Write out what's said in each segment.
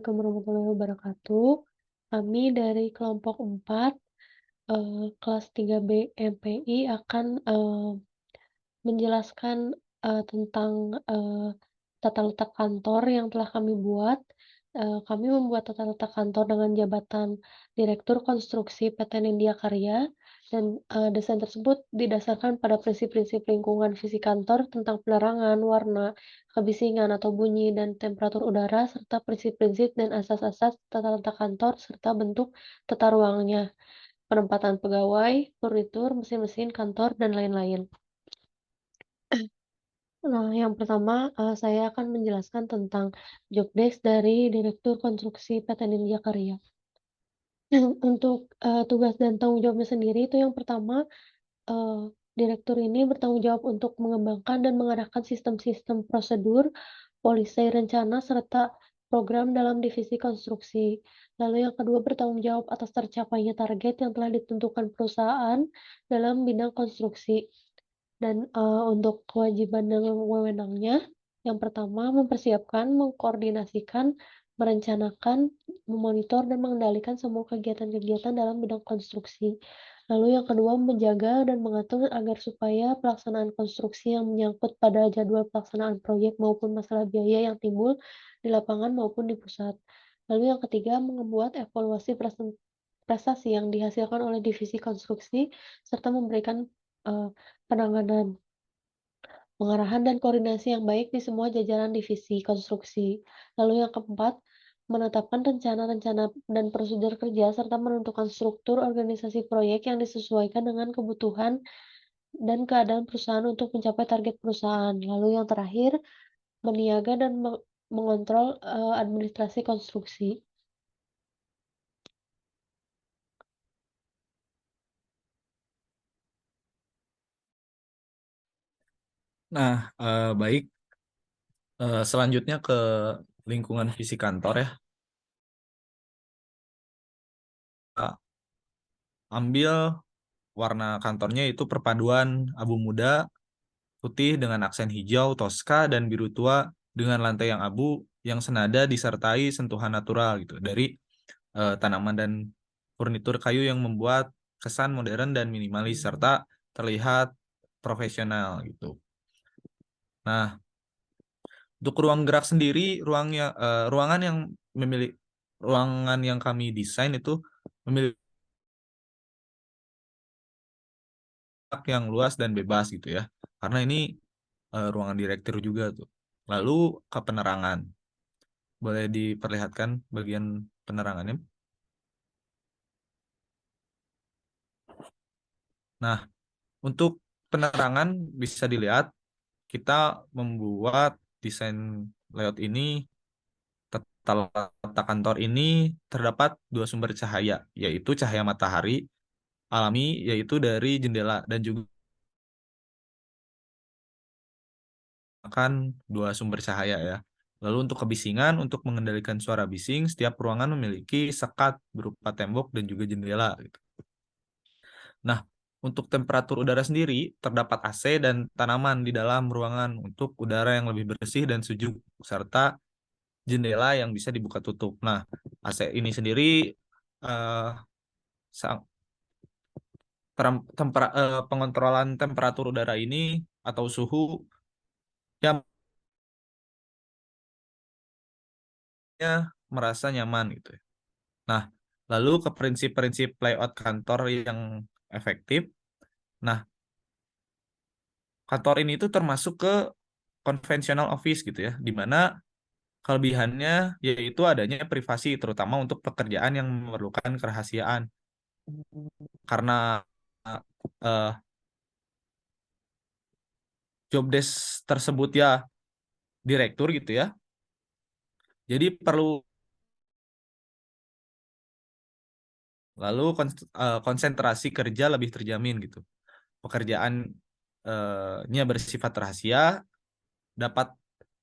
Assalamualaikum warahmatullahi wabarakatuh. Kami dari kelompok 4, kelas 3B MPI akan, menjelaskan, tentang, tata letak kantor yang telah kami buat. Kami membuat tata letak kantor dengan jabatan Direktur Konstruksi PT Nindya Karya dan, desain tersebut didasarkan pada prinsip-prinsip lingkungan fisik kantor tentang penerangan, warna, kebisingan atau bunyi, dan temperatur udara, serta prinsip-prinsip dan asas-asas tata letak kantor serta bentuk tata ruangnya, penempatan pegawai, furnitur, mesin-mesin kantor, dan lain-lain. Nah, yang pertama, saya akan menjelaskan tentang job desk dari Direktur Konstruksi PT Nindya Karya. Untuk, tugas dan tanggung jawabnya sendiri itu yang pertama, direktur ini bertanggung jawab untuk mengembangkan dan mengarahkan sistem-sistem prosedur, polisai rencana, serta program dalam divisi konstruksi. Lalu yang kedua bertanggung jawab atas tercapainya target yang telah ditentukan perusahaan dalam bidang konstruksi. Dan, untuk kewajiban dan wewenangnya, yang pertama mempersiapkan, mengkoordinasikan, merencanakan, memonitor, dan mengendalikan semua kegiatan-kegiatan dalam bidang konstruksi. Lalu yang kedua menjaga dan mengatur agar supaya pelaksanaan konstruksi yang menyangkut pada jadwal pelaksanaan proyek maupun masalah biaya yang timbul di lapangan maupun di pusat. Lalu yang ketiga membuat evaluasi prestasi yang dihasilkan oleh divisi konstruksi serta memberikan, eee, penanganan, pengarahan, dan koordinasi yang baik di semua jajaran divisi konstruksi. Lalu yang keempat, menetapkan rencana-rencana dan prosedur kerja serta menentukan struktur organisasi proyek yang disesuaikan dengan kebutuhan dan keadaan perusahaan untuk mencapai target perusahaan. Lalu yang terakhir, meniaga dan mengontrol, administrasi konstruksi. Nah, baik. Selanjutnya ke lingkungan fisik kantor ya. Uh, Ambil warna kantornya itu perpaduan abu muda, putih dengan aksen hijau, toska, dan biru tua dengan lantai yang abu yang senada disertai sentuhan natural gitu dari tanaman dan furnitur kayu yang membuat kesan modern dan minimalis serta terlihat profesional gitu. Nah, untuk ruang gerak sendiri, ruangan yang kami desain itu memiliki yang luas dan bebas gitu ya. Karena ini ruangan direktur juga tuh. Lalu ke penerangan. Boleh diperlihatkan bagian penerangannya. Nah, untuk penerangan bisa dilihat kita membuat desain layout ini, tata letak kantor ini terdapat dua sumber cahaya, yaitu cahaya matahari alami, yaitu dari jendela, dan juga akan dua sumber cahaya ya. Lalu untuk kebisingan, untuk mengendalikan suara bising, setiap ruangan memiliki sekat berupa tembok dan juga jendela gitu. Nah, untuk temperatur udara sendiri, terdapat AC dan tanaman di dalam ruangan untuk udara yang lebih bersih dan sejuk, serta jendela yang bisa dibuka tutup. Nah, AC ini sendiri eh, sang- pengontrolan temperatur udara ini atau suhu yang merasa nyaman gitu ya. Nah, lalu ke prinsip-prinsip layout kantor yang efektif. Nah, kantor ini itu termasuk ke konvensional office gitu ya, di mana kelebihannya yaitu adanya privasi, terutama untuk pekerjaan yang memerlukan kerahasiaan. Karena eh, job desk tersebut ya direktur gitu ya, jadi perlu lalu konsentrasi kerja lebih terjamin gitu. Pekerjaannya bersifat rahasia, dapat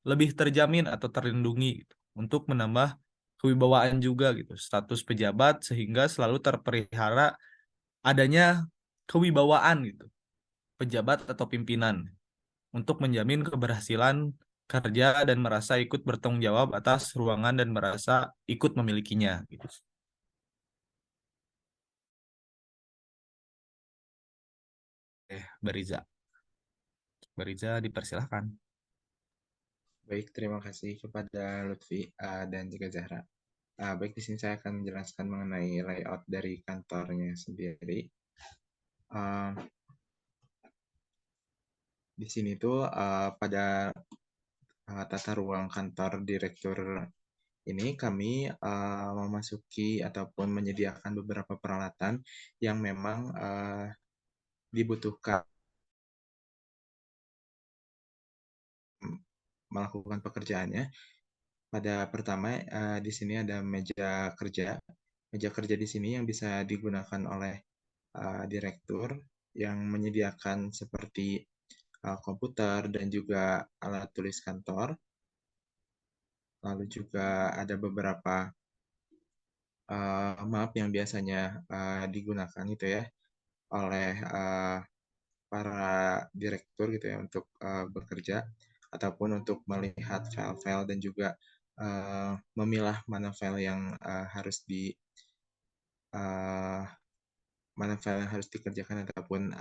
lebih terjamin atau terlindungi gitu, untuk menambah kewibawaan juga gitu, status pejabat sehingga selalu terpelihara adanya kewibawaan gitu, pejabat atau pimpinan untuk menjamin keberhasilan kerja dan merasa ikut bertanggung jawab atas ruangan dan merasa ikut memilikinya gitu. Bariza. Bariza dipersilahkan. Baik, terima kasih kepada Lutfi dan juga Zahra. Baik, di sini saya akan menjelaskan mengenai layout dari kantornya sendiri. Uh, di sini tuh pada tata ruang kantor direktur ini kami memasuki ataupun menyediakan beberapa peralatan yang memang dibutuhkan melakukan pekerjaannya. Pada pertama di sini ada meja kerja. Meja kerja di sini yang bisa digunakan oleh direktur yang menyediakan seperti komputer dan juga alat tulis kantor. Lalu juga ada beberapa map yang biasanya digunakan itu ya oleh para direktur gitu ya untuk bekerja ataupun untuk melihat file-file dan juga memilah mana file yang harus di uh, mana file yang harus dikerjakan ataupun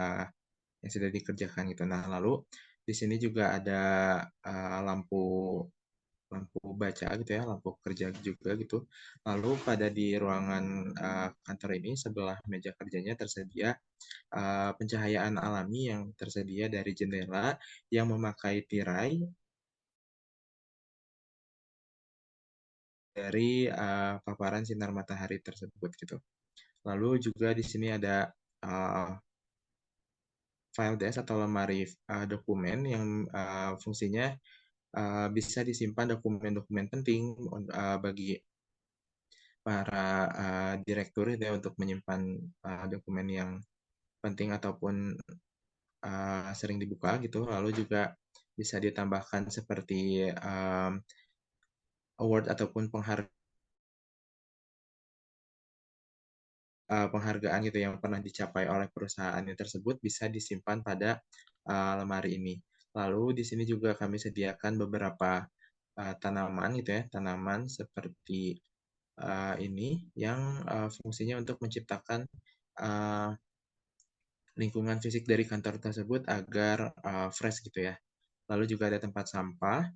yang sudah dikerjakan gitu. Nah, lalu di sini juga ada lampu lampu baca gitu ya, lampu kerja juga gitu. Lalu pada di ruangan kantor ini sebelah meja kerjanya tersedia pencahayaan alami yang tersedia dari jendela yang memakai tirai dari paparan sinar matahari tersebut gitu. Lalu juga di sini ada file desk atau lemari dokumen yang fungsinya bisa disimpan dokumen-dokumen penting bagi para direktur ya, untuk menyimpan dokumen yang penting ataupun sering dibuka gitu. Lalu juga bisa ditambahkan seperti award ataupun penghargaan gitu yang pernah dicapai oleh perusahaan tersebut bisa disimpan pada lemari ini. Lalu di sini juga kami sediakan beberapa tanaman gitu ya, tanaman seperti ini yang fungsinya untuk menciptakan lingkungan fisik dari kantor tersebut agar fresh gitu ya. Lalu juga ada tempat sampah.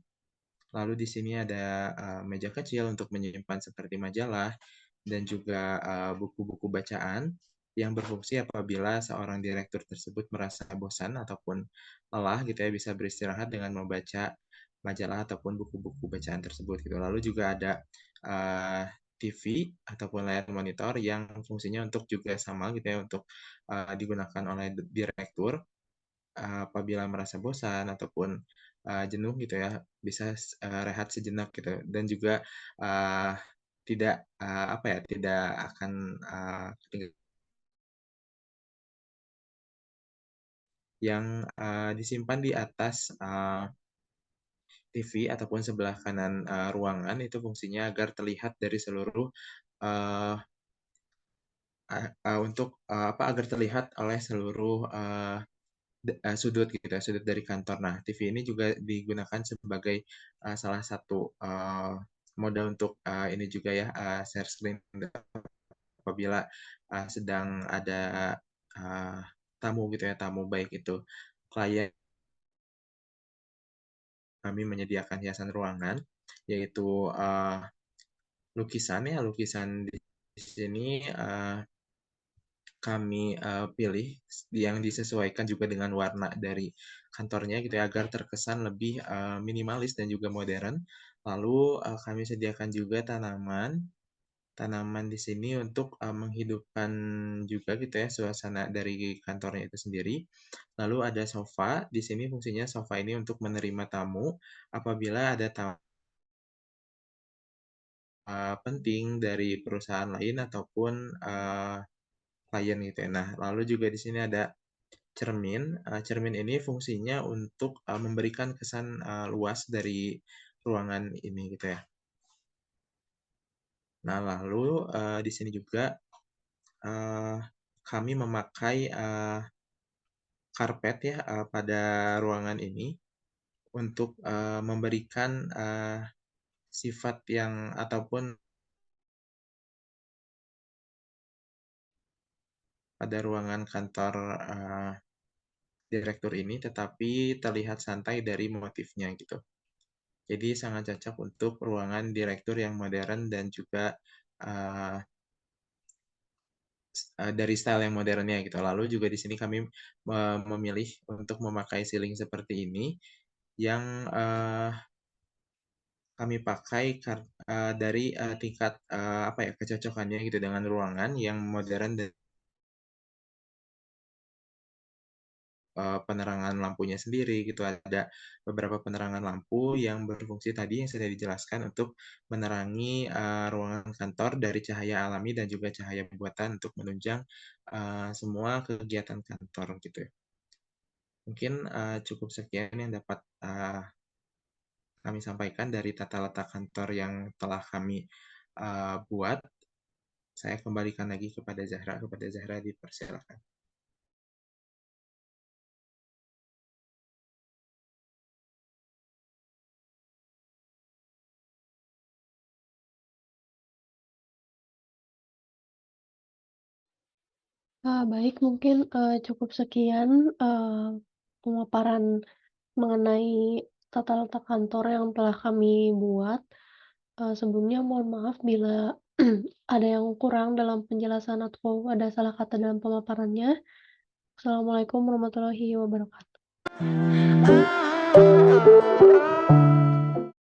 Lalu di sini ada meja kecil untuk menyimpan seperti majalah dan juga buku-buku bacaan yang berfungsi apabila seorang direktur tersebut merasa bosan ataupun lelah gitu ya, bisa beristirahat dengan membaca majalah ataupun buku-buku bacaan tersebut gitu. Lalu juga ada TV ataupun layar monitor yang fungsinya untuk juga sama gitu ya, untuk digunakan oleh direktur apabila merasa bosan ataupun jenuh gitu ya, bisa rehat sejenak gitu, dan juga uh, tidak apa ya, tidak akan yang disimpan di atas TV ataupun sebelah kanan ruangan itu fungsinya agar terlihat dari seluruh uh, untuk apa, agar terlihat oleh seluruh sudut gitu ya, sudut dari kantor. Nah, TV ini juga digunakan sebagai salah satu moda untuk ini juga ya, share screen apabila sedang ada uh, tamu gitu ya, tamu baik itu klien. Kami menyediakan hiasan ruangan yaitu lukisan ya, lukisan di sini kami pilih yang disesuaikan juga dengan warna dari kantornya gitu ya, agar terkesan lebih minimalis dan juga modern. Lalu kami sediakan juga tanaman tanaman di sini untuk menghidupkan juga gitu ya suasana dari kantornya itu sendiri. Lalu ada sofa. Di sini fungsinya sofa ini untuk menerima tamu apabila ada tamu penting dari perusahaan lain ataupun klien gitu ya. Nah, lalu juga di sini ada cermin. Cermin ini fungsinya untuk memberikan kesan luas dari ruangan ini gitu ya. Nah, lalu di sini juga kami memakai karpet ya pada ruangan ini untuk memberikan sifat yang ataupun pada ruangan kantor direktur ini, tetapi terlihat santai dari motifnya gitu. Jadi sangat cocok untuk ruangan direktur yang modern dan juga dari style yang modernnya gitu. Lalu juga di sini kami memilih untuk memakai ceiling seperti ini yang kami pakai dari tingkat apa ya, kecocokannya gitu dengan ruangan yang modern dan penerangan lampunya sendiri gitu. Ada beberapa penerangan lampu yang berfungsi tadi yang sudah dijelaskan untuk menerangi ruangan kantor dari cahaya alami dan juga cahaya buatan untuk menunjang semua kegiatan kantor gitu ya. Mungkin cukup sekian yang dapat kami sampaikan dari tata letak kantor yang telah kami buat. Saya kembalikan lagi kepada Zahra. Kepada Zahra dipersilakan. Baik, mungkin, cukup sekian, pemaparan mengenai tata letak kantor yang telah kami buat. Sebelumnya mohon maaf bila ada yang kurang dalam penjelasan atau ada salah kata dalam pemaparannya. Assalamualaikum warahmatullahi wabarakatuh.